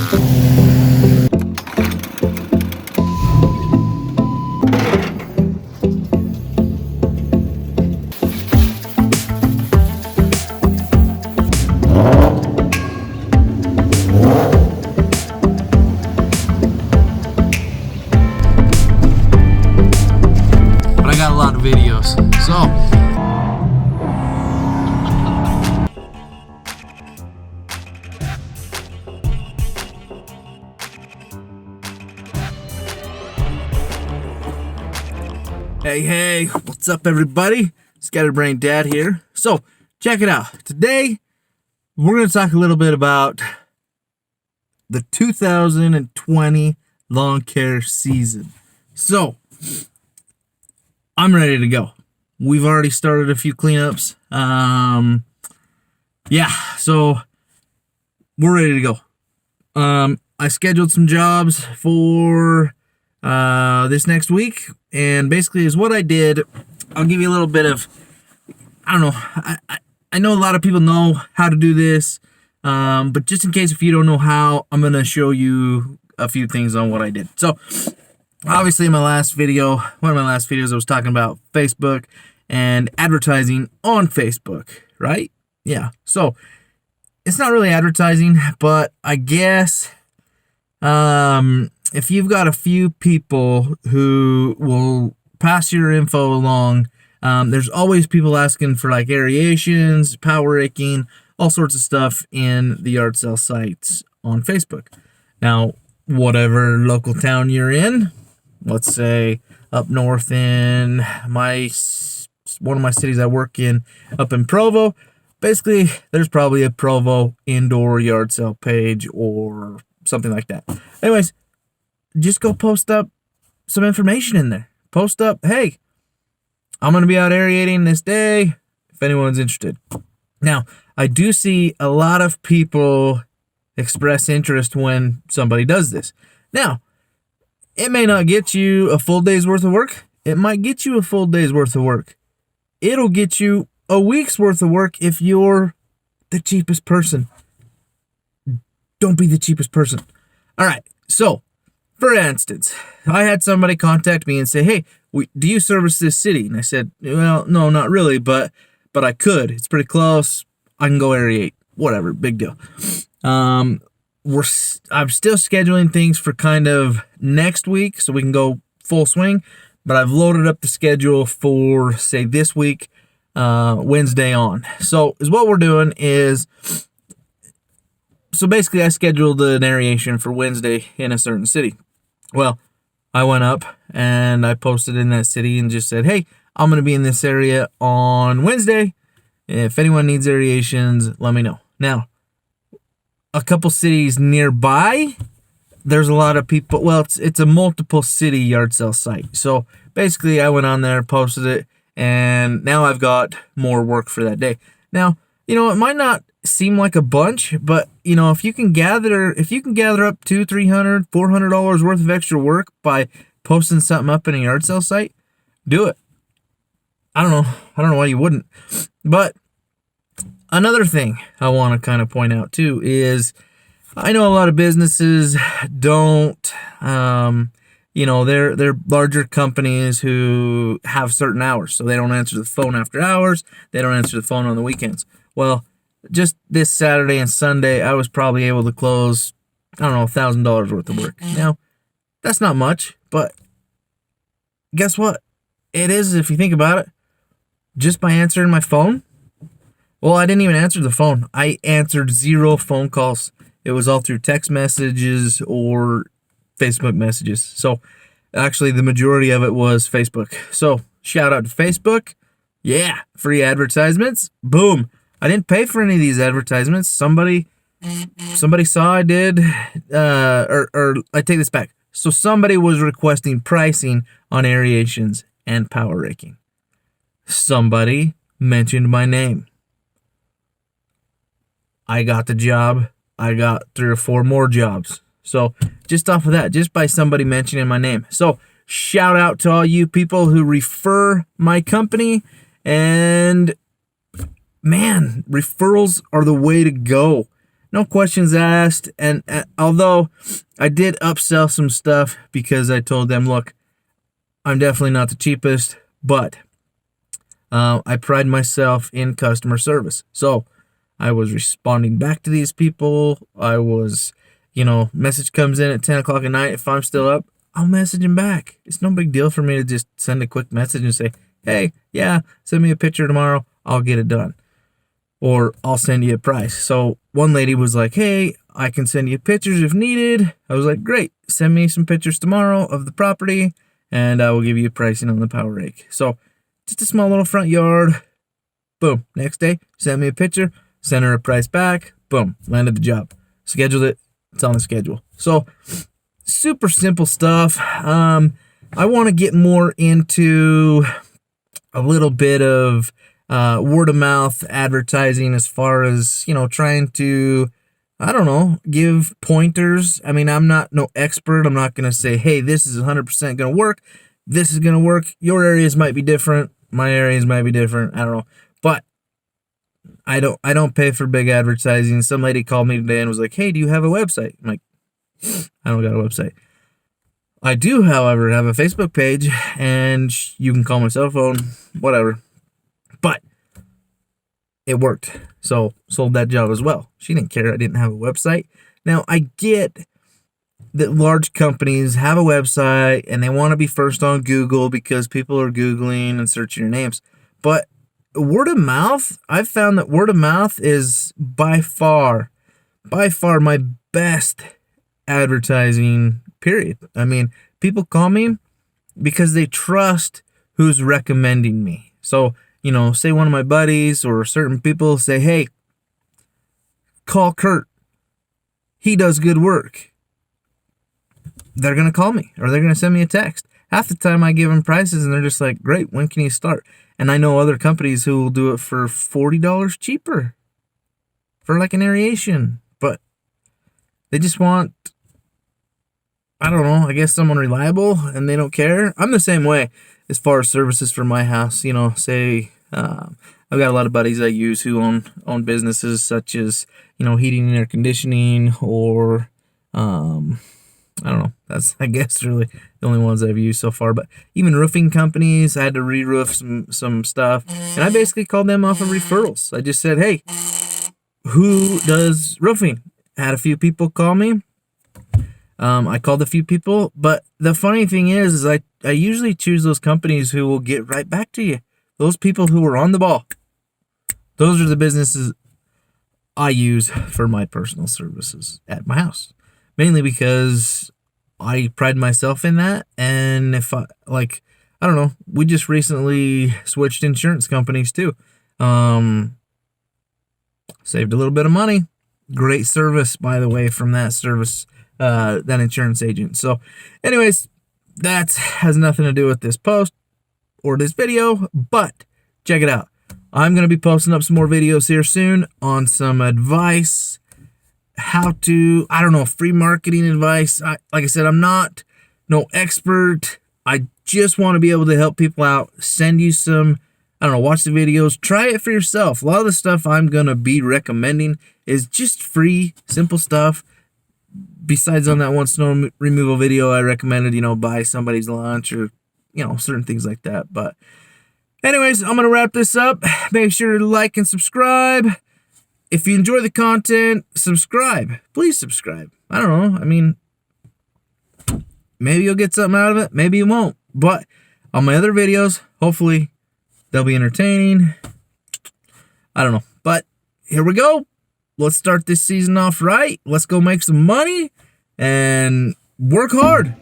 But I got a lot of videos, so hey, what's up everybody? Scatterbrain Dad here. So, check it out. Today, we're going to talk a little bit about the 2020 lawn care season. So, I'm ready to go. We've already started a few cleanups. Yeah, so we're ready to go. I scheduled some jobs for this next week, and basically is what I did. I'll give you a little bit of, I don't know, I know a lot of people know how to do this, but just in case if you don't know how, I'm going to show you a few things on what I did. So, obviously in my last video, one of my last videos, I was talking about Facebook and advertising on Facebook, right? Yeah, so it's not really advertising, but I guess if you've got a few people who will pass your info along, there's always people asking for like aerations, power raking, all sorts of stuff in the yard sale sites on Facebook. Now, whatever local town you're in, let's say up north in one of my cities I work in, up in Provo, basically there's probably a Provo indoor yard sale page or something like that. Anyways, just go post up some information in there. Post up, hey, I'm going to be out aerating this day if anyone's interested. Now, I do see a lot of people express interest when somebody does this. Now, it may not get you a full day's worth of work. It might get you a full day's worth of work. It'll get you a week's worth of work if you're the cheapest person. Don't be the cheapest person. All right, so for instance, I had somebody contact me and say, hey, do you service this city? And I said, well, no, not really, but I could. It's pretty close. I can go aerate. Whatever, big deal. I'm still scheduling things for kind of next week so we can go full swing, but I've loaded up the schedule for, say, this week, Wednesday on. So is what we're doing is, so basically I scheduled an aeration for Wednesday in a certain city. Well, I went up and I posted in that city and just said, hey, I'm going to be in this area on Wednesday. If anyone needs aerations, let me know. Now, a couple cities nearby, there's a lot of people. Well, it's a multiple city yard sale site. So basically I went on there, posted it, and now I've got more work for that day. Now, you know, it might not seem like a bunch, but you know, if you can gather up $200, $300, $400 worth of extra work by posting something up in a yard sale site, do it. I don't know why you wouldn't. But another thing I want to kind of point out too is I know a lot of businesses don't, they're larger companies who have certain hours, so they don't answer the phone after hours. They don't answer the phone on the weekends. Well, just this Saturday and Sunday, I was probably able to close, $1,000 worth of work. Now, that's not much, but guess what? It is, if you think about it, just by answering my phone. Well, I didn't even answer the phone. I answered 0 phone calls. It was all through text messages or Facebook messages. So, actually, the majority of it was Facebook. So, shout out to Facebook. Yeah, free advertisements. Boom. I didn't pay for any of these advertisements. Somebody saw I did, or I take this back. So somebody was requesting pricing on aerations and power raking. Somebody mentioned my name. I got the job. I got 3 or 4 more jobs. So just off of that, just by somebody mentioning my name. So shout out to all you people who refer my company, and man, referrals are the way to go. no questions asked. And although I did upsell some stuff because I told them, look, I'm definitely not the cheapest, but I pride myself in customer service. So I was responding back to these people. I was, message comes in at 10 o'clock at night. If I'm still up, I'll message them back. It's no big deal for me to just send a quick message and say, hey, yeah, send me a picture tomorrow. I'll get it done. Or I'll send you a price. So one lady was like, hey, I can send you pictures if needed. I was like, great. Send me some pictures tomorrow of the property, and I will give you pricing on the power rake. So just a small little front yard. Boom. Next day, send me a picture, send her a price back. Boom. Landed the job. Scheduled it. It's on the schedule. So super simple stuff. I want to get more into a little bit of word of mouth advertising as far as, trying to, give pointers. I mean, I'm not no expert. I'm not going to say, hey, this is 100% going to work. This is going to work. Your areas might be different. My areas might be different. I don't know. But I don't pay for big advertising. Some lady called me today and was like, hey, do you have a website? I'm like, I don't got a website. I do, however, have a Facebook page, and you can call my cell phone, whatever. But it worked. So sold that job as well. She didn't care I didn't have a website. Now, I get that large companies have a website and they want to be first on Google because people are Googling and searching your names. But word of mouth, I've found that word of mouth is by far my best advertising, period. I mean, people call me because they trust who's recommending me. So, say one of my buddies or certain people say, hey, call Kurt. He does good work. They're going to call me or they're going to send me a text. Half the time I give them prices and they're just like, great, when can you start? And I know other companies who will do it for $40 cheaper for like an aeration. But they just want, I don't know, I guess someone reliable and they don't care. I'm the same way as far as services for my house. Say I've got a lot of buddies I use who own businesses such as, heating and air conditioning or, I don't know. That's, I guess, really the only ones I've used so far. But even roofing companies, I had to re-roof some stuff. And I basically called them off of referrals. I just said, hey, who does roofing? Had a few people call me. I called a few people. But the funny thing is I usually choose those companies who will get right back to you. Those people who are on the ball. Those are the businesses I use for my personal services at my house. Mainly because I pride myself in that. And if I don't know, we just recently switched insurance companies too. Saved a little bit of money. Great service, by the way, from that service, that insurance agent. So anyways, that has nothing to do with this post or this video, but check it out. I'm going to be posting up some more videos here soon on some advice, how to, free marketing advice. Like I said, I'm not no expert. I just want to be able to help people out, send you some, watch the videos, try it for yourself. A lot of the stuff I'm going to be recommending is just free, simple stuff. Besides on that one snow removal video, I recommended, buy somebody's lunch or, certain things like that. But anyways, I'm going to wrap this up. Make sure to like and subscribe. If you enjoy the content, subscribe. Please subscribe. I don't know. Maybe you'll get something out of it. Maybe you won't. But on my other videos, hopefully they'll be entertaining. I don't know. But here we go. Let's start this season off right. Let's go make some money and work hard.